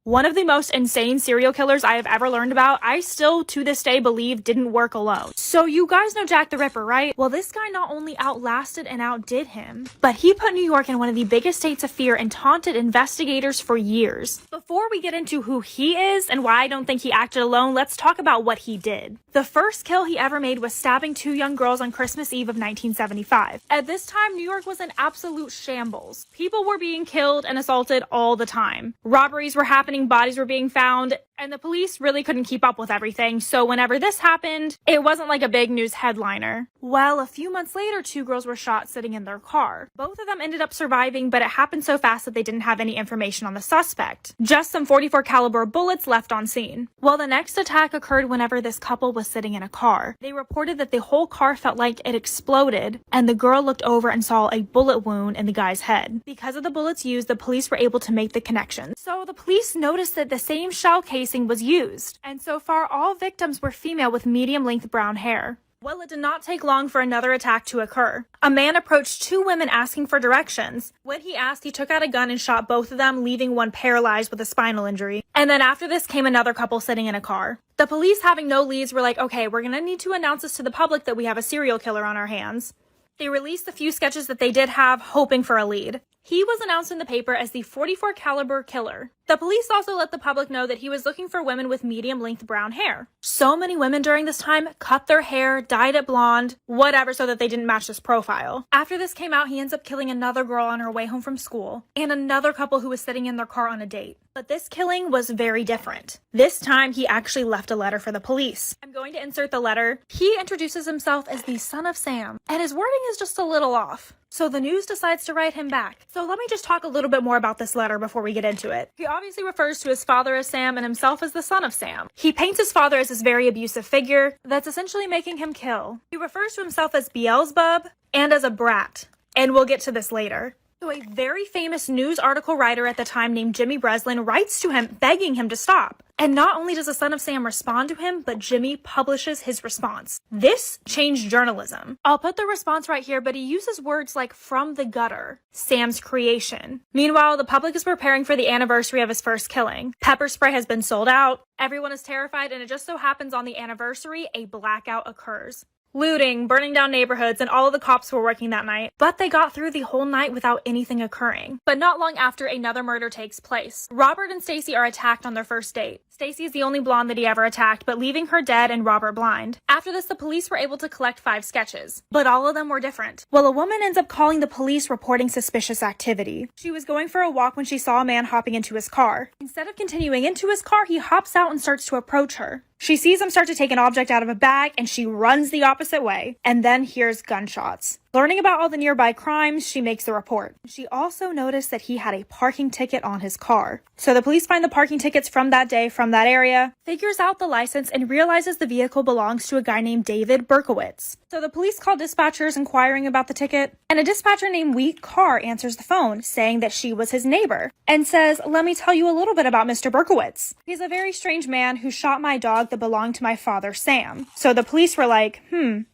One of the most insane serial killers I have ever learned about, I still to this day believe didn't work alone. So you guys know Jack the Ripper, right? Well, this guy not only outlasted and outdid him, but he put New York in one of the biggest states of fear and taunted investigators for years. Before we get into who he is and why I don't think he acted alone, let's talk about what he did. The first kill he ever made was stabbing 2 young girls on Christmas Eve of 1975. At this time, New York was an absolute shambles. People were being killed and assaulted all the time. Robberies were happening, bodies were being found, and the police really couldn't keep up with everything, so whenever this happened, it wasn't like a big news headliner. Well, a few months later, 2 girls were shot sitting in their car. Both of them ended up surviving, but it happened so fast that they didn't have any information on the suspect. Just some .44 caliber bullets left on scene. Well, the next attack occurred whenever this couple was sitting in a car. They reported that the whole car felt like it exploded, and the girl looked over and saw a bullet wound in the guy's head. Because of the bullets used, the police were able to make the connection. So the police noticed that the same shell casing was used, and so far all victims were female with medium-length brown hair. Well, it did not take long for another attack to occur. A man approached 2 women asking for directions. When he asked, he took out a gun and shot both of them, leaving one paralyzed with a spinal injury. And then after this came another couple sitting in a car. The police, having no leads, were like, okay, we're gonna need to announce this to the public that we have a serial killer on our hands. They released the few sketches that they did have, hoping for a lead. He was announced in the paper as the .44 caliber killer. The police also let the public know that he was looking for women with medium-length brown hair. So many women during this time cut their hair, dyed it blonde, whatever, so that they didn't match this profile. After this came out, he ends up killing another girl on her way home from school, and another couple who was sitting in their car on a date. But this killing was very different. This time, he actually left a letter for the police. I'm going to insert the letter. He introduces himself as the son of Sam, and his wording is just a little off. So the news decides to write him back. So let me just talk a little bit more about this letter before we get into it. He obviously refers to his father as Sam and himself as the son of Sam. He paints his father as this very abusive figure that's essentially making him kill. He refers to himself as Beelzebub and as a brat. And we'll get to this later. So a very famous news article writer at the time named Jimmy Breslin writes to him begging him to stop. And not only does the son of Sam respond to him, but Jimmy publishes his response. This changed journalism. I'll put the response right here, but he uses words like "from the gutter," Sam's creation. Meanwhile, the public is preparing for the anniversary of his first killing. Pepper spray has been sold out, everyone is terrified, and it just so happens on the anniversary, a blackout occurs. Looting, burning down neighborhoods, and all of the cops were working that night, but they got through the whole night without anything occurring. But not long after, another murder takes place. Robert and Stacy are attacked on their first date. Stacy is the only blonde that he ever attacked, but leaving her dead and Robert blind. After this, the police were able to collect 5 sketches, but all of them were different. Well, a woman ends up calling the police reporting suspicious activity. She was going for a walk when she saw a man hopping into his car. Instead of continuing into his car, he hops out and starts to approach her. She sees him start to take an object out of a bag, and she runs the opposite way, and then hears gunshots. Learning about all the nearby crimes, she makes the report. She also noticed that he had a parking ticket on his car. So the police find the parking tickets from that day from that area, figures out the license, and realizes the vehicle belongs to a guy named David Berkowitz. So the police call dispatchers inquiring about the ticket, and a dispatcher named Wheat Carr answers the phone, saying that she was his neighbor, and says, "Let me tell you a little bit about Mr. Berkowitz. He's a very strange man who shot my dog that belonged to my father, Sam." So the police were like,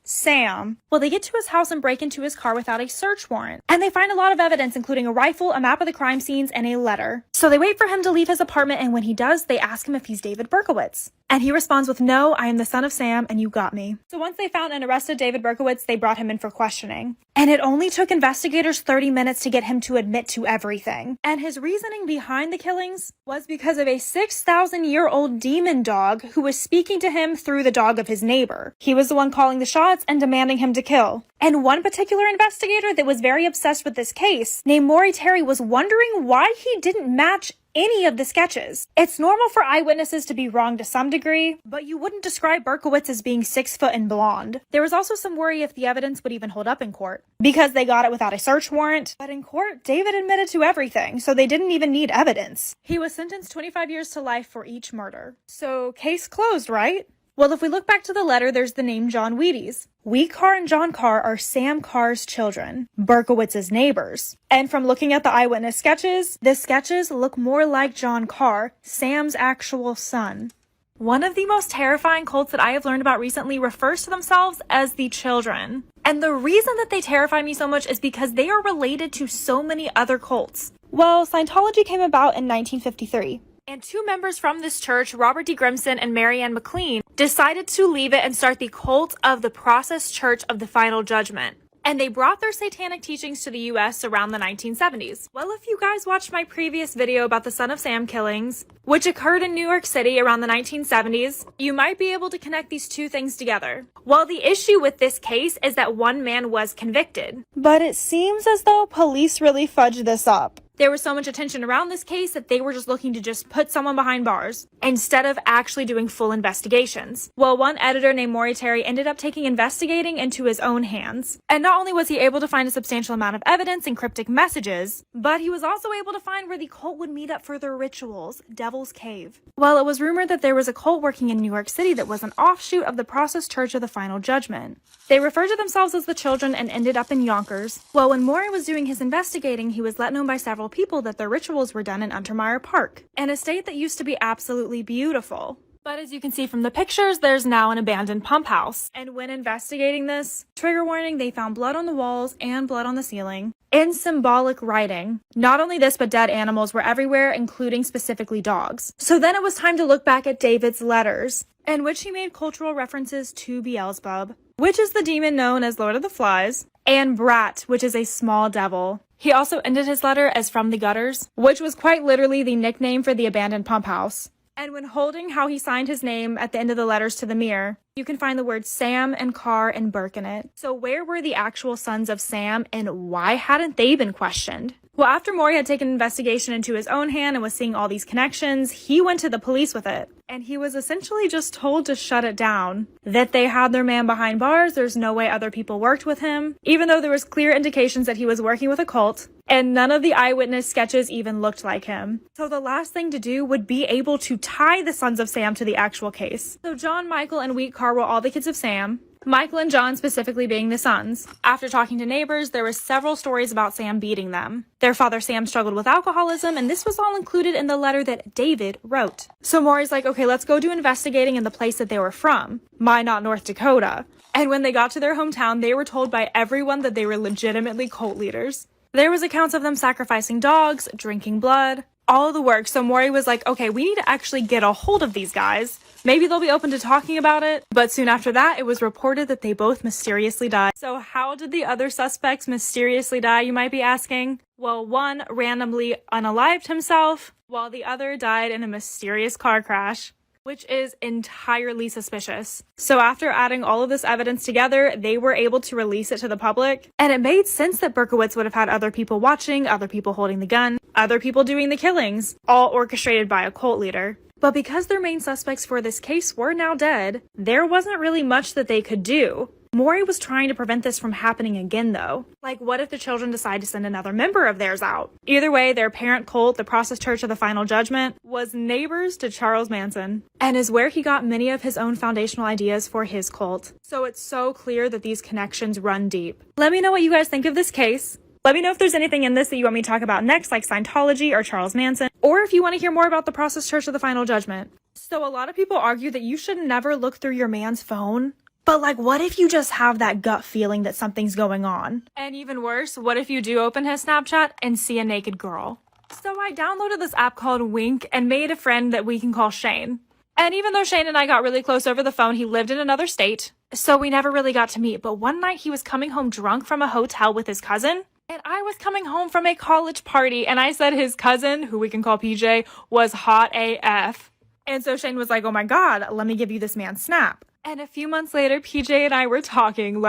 Sam. Well, they get to his house and break into his car without a search warrant. And they find a lot of evidence, including a rifle, a map of the crime scenes, and a letter. So they wait for him to leave his apartment, and when he does, they ask him if he's David Berkowitz. And he responds with, "No, I am the son of Sam, and you got me." So once they found and arrested David Berkowitz, they brought him in for questioning. And it only took investigators 30 minutes to get him to admit to everything. And his reasoning behind the killings was because of a 6,000-year-old demon dog who was speaking to him through the dog of his neighbor. He was the one calling the shots and demanding him to kill. And one particular investigator that was very obsessed with this case, named Maury Terry, was wondering why he didn't match any of the sketches. It's normal for eyewitnesses to be wrong to some degree, but you wouldn't describe Berkowitz as being 6 foot and blonde. There was also some worry if the evidence would even hold up in court, because they got it without a search warrant. But in court, David admitted to everything, so they didn't even need evidence. He was sentenced 25 years to life for each murder. So, case closed, right? Well, if we look back to the letter, there's the name John Wheaties. Wheat Carr and John Carr are Sam Carr's children, Berkowitz's neighbors. And from looking at the eyewitness sketches, the sketches look more like John Carr, Sam's actual son. One of the most terrifying cults that I have learned about recently refers to themselves as the Children. And the reason that they terrify me so much is because they are related to so many other cults. Well, Scientology came about in 1953. And two members from this church, Robert D. Grimson and Marianne McLean, decided to leave it and start the cult of the Process Church of the Final Judgment. And they brought their satanic teachings to the US around the 1970s. Well, if you guys watched my previous video about the Son of Sam killings, which occurred in New York City around the 1970s, you might be able to connect these two things together. Well, the issue with this case is that one man was convicted. But it seems as though police really fudged this up. There was so much attention around this case that they were just looking to just put someone behind bars instead of actually doing full investigations. Well, one editor named Maury Terry ended up taking investigating into his own hands. And not only was he able to find a substantial amount of evidence and cryptic messages, but he was also able to find where the cult would meet up for their rituals, Devil's Cave. Well, it was rumored that there was a cult working in New York City that was an offshoot of the Process Church of the Final Judgment. They referred to themselves as the Children and ended up in Yonkers. Well, when Maury was doing his investigating, he was let know by several people that their rituals were done in Untermeyer Park, an estate that used to be absolutely beautiful. But as you can see from the pictures, there's now an abandoned pump house. And when investigating this, trigger warning, they found blood on the walls and blood on the ceiling, and symbolic writing. Not only this, but dead animals were everywhere, including specifically dogs. So then it was time to look back at David's letters, in which he made cultural references to Beelzebub, which is the demon known as Lord of the Flies, and Brat, which is a small devil. He also ended his letter as From the Gutters, which was quite literally the nickname for the abandoned pump house. And when holding how he signed his name at the end of the letters to the mirror, you can find the words Sam and Carr and Burke in it. So where were the actual sons of Sam, and why hadn't they been questioned? Well, after Maury had taken an investigation into his own hand and was seeing all these connections, he went to the police with it. And he was essentially just told to shut it down. That they had their man behind bars, there's no way other people worked with him, even though there was clear indications that he was working with a cult, and none of the eyewitness sketches even looked like him. So the last thing to do would be able to tie the sons of Sam to the actual case. So John, Michael, and Wheat Carr were all the kids of Sam, Michael and John specifically being the sons. After talking to neighbors, there were several stories about Sam beating them. Their father Sam struggled with alcoholism, and this was all included in the letter that David wrote. So Maury's like, okay, let's go do investigating in the place that they were from, Minot, North Dakota. And when they got to their hometown, they were told by everyone that they were legitimately cult leaders. There was accounts of them sacrificing dogs, drinking blood, all of the work. So Maury was like, okay, we need to actually get a hold of these guys. Maybe they'll be open to talking about it. But soon after that, it was reported that they both mysteriously died. So how did the other suspects mysteriously die, you might be asking? Well, one randomly unalived himself, while the other died in a mysterious car crash, which is entirely suspicious. So after adding all of this evidence together, they were able to release it to the public. And it made sense that Berkowitz would have had other people watching, other people holding the gun, other people doing the killings, all orchestrated by a cult leader. But because their main suspects for this case were now dead, there wasn't really much that they could do. Maury was trying to prevent this from happening again, though. Like, what if the children decide to send another member of theirs out? Either way, their parent cult, the Process Church of the Final Judgment, was neighbors to Charles Manson, and is where he got many of his own foundational ideas for his cult. So it's so clear that these connections run deep. Let me know what you guys think of this case. Let me know if there's anything in this that you want me to talk about next, like Scientology or Charles Manson, or if you want to hear more about the Process Church of the Final Judgment. So a lot of people argue that you should never look through your man's phone. But like, what if you just have that gut feeling that something's going on? And even worse, what if you do open his Snapchat and see a naked girl? So I downloaded this app called Wink and made a friend that we can call Shane. And even though Shane and I got really close over the phone, he lived in another state, so we never really got to meet. But one night he was coming home drunk from a hotel with his cousin, and I was coming home from a college party, and I said his cousin, who we can call PJ, was hot AF. And so Shane was like, oh my god, let me give you this man's snap. And a few months later, PJ and I were talking.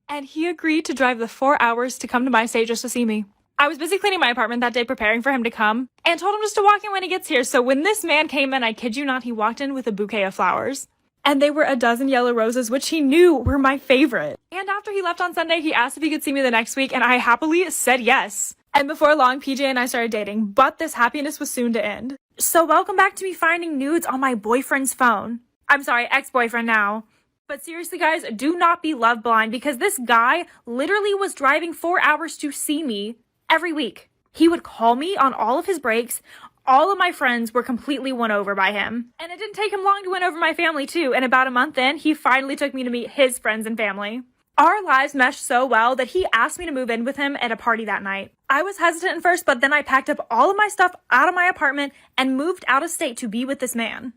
And he agreed to drive the 4 hours to come to my state just to see me. I was busy cleaning my apartment that day preparing for him to come, and told him just to walk in when he gets here. So when this man came in, I kid you not, he walked in with a bouquet of flowers. And they were a dozen yellow roses, which he knew were my favorite. And after he left on Sunday, he asked if he could see me the next week, and I happily said yes. And before long, PJ and I started dating, but this happiness was soon to end. So welcome back to me finding nudes on my boyfriend's phone. I'm sorry, ex-boyfriend now. But seriously, guys, do not be love blind, because this guy literally was driving 4 hours to see me every week. He would call me on all of his breaks. All of my friends were completely won over by him. And it didn't take him long to win over my family, too. And about a month in, he finally took me to meet his friends and family. Our lives meshed so well that he asked me to move in with him at a party that night. I was hesitant at first, but then I packed up all of my stuff out of my apartment and moved out of state to be with this man.